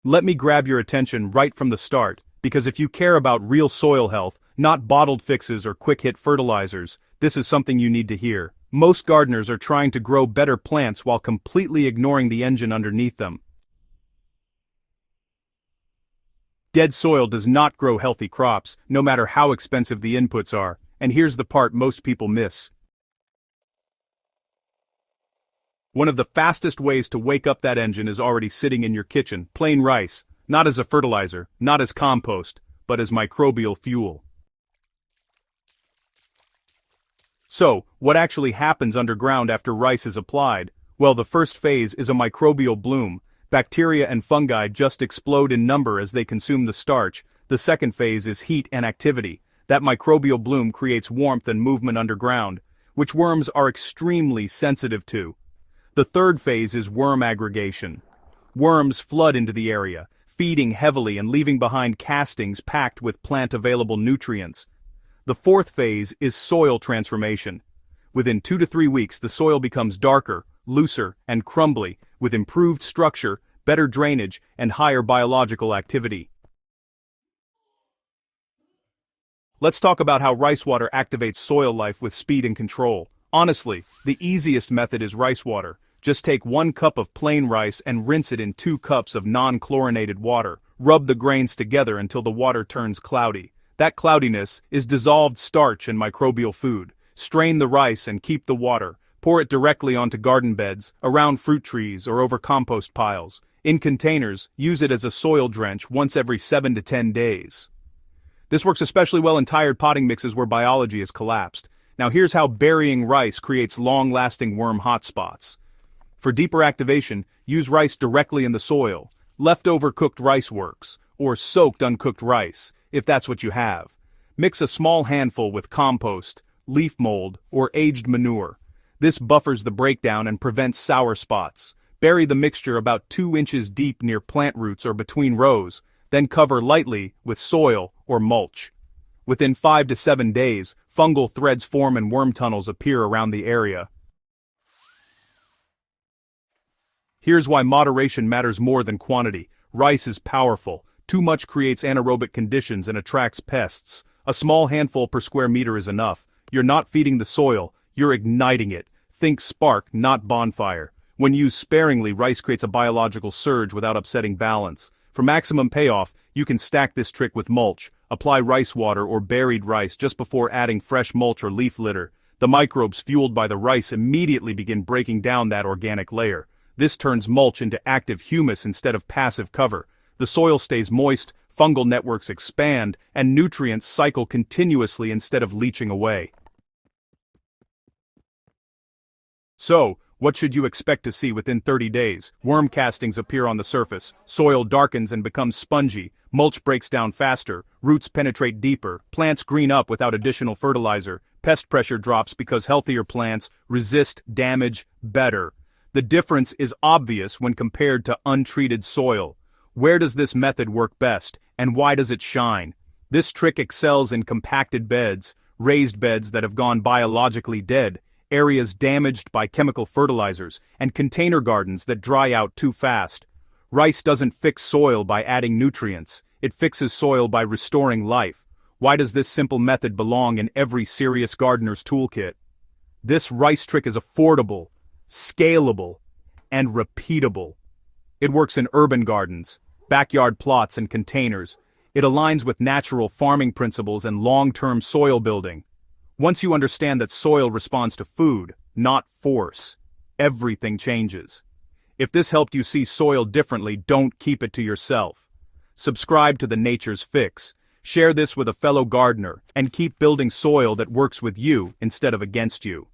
Let me grab your attention right from the start, because if you care about real soil health, not bottled fixes or quick-hit fertilizers, this is something you need to hear. Most gardeners are trying to grow better plants while completely ignoring the engine underneath them. Dead soil does not grow healthy crops, no matter how expensive the inputs are, and here's the part most people miss. One of the fastest ways to wake up that engine is already sitting in your kitchen, plain rice, not as a fertilizer, not as compost, but as microbial fuel. So, what actually happens underground after rice is applied? Well, the first phase is a microbial bloom. Bacteria and fungi just explode in number as they consume the starch. The second phase is heat and activity. That microbial bloom creates warmth and movement underground, which worms are extremely sensitive to. The third phase is worm aggregation. Worms flood into the area, feeding heavily and leaving behind castings packed with plant-available nutrients. The fourth phase is soil transformation. Within 2 to 3 weeks, the soil becomes darker, looser, and crumbly, with improved structure, better drainage, and higher biological activity. Let's talk about how rice water activates soil life with speed and control. Honestly, the easiest method is rice water. Just take 1 cup of plain rice and rinse it in 2 cups of non-chlorinated water. Rub the grains together until the water turns cloudy. That cloudiness is dissolved starch and microbial food. Strain the rice and keep the water. Pour it directly onto garden beds, around fruit trees, or over compost piles. In containers, use it as a soil drench once every 7 to 10 days. This works especially well in tired potting mixes where biology has collapsed. Now here's how burying rice creates long-lasting worm hotspots. For deeper activation, use rice directly in the soil. Leftover cooked rice works, or soaked uncooked rice, if that's what you have. Mix a small handful with compost, leaf mold, or aged manure. This buffers the breakdown and prevents sour spots. Bury the mixture about 2 inches deep near plant roots or between rows, then cover lightly with soil or mulch. Within 5 to 7 days, fungal threads form and worm tunnels appear around the area. Here's why moderation matters more than quantity. Rice is powerful. Too much creates anaerobic conditions and attracts pests. A small handful per square meter is enough. You're not feeding the soil, you're igniting it. Think spark, not bonfire. When used sparingly, rice creates a biological surge without upsetting balance. For maximum payoff, you can stack this trick with mulch. Apply rice water or buried rice just before adding fresh mulch or leaf litter. The microbes fueled by the rice immediately begin breaking down that organic layer. This turns mulch into active humus instead of passive cover. The soil stays moist, fungal networks expand, and nutrients cycle continuously instead of leaching away. So, what should you expect to see within 30 days? Worm castings appear on the surface, soil darkens and becomes spongy, mulch breaks down faster, roots penetrate deeper, plants green up without additional fertilizer, pest pressure drops because healthier plants resist damage better. The difference is obvious when compared to untreated soil. Where does this method work best, and why does it shine? This trick excels in compacted beds, raised beds that have gone biologically dead, areas damaged by chemical fertilizers, and container gardens that dry out too fast. Rice doesn't fix soil by adding nutrients, it fixes soil by restoring life. Why does this simple method belong in every serious gardener's toolkit? This rice trick is affordable, scalable, and repeatable. It works in urban gardens, backyard plots and containers. It aligns with natural farming principles and long-term soil building. Once you understand that soil responds to food, not force, everything changes. If this helped you see soil differently, don't keep it to yourself. Subscribe to the Nature's Fix, share this with a fellow gardener, and keep building soil that works with you instead of against you.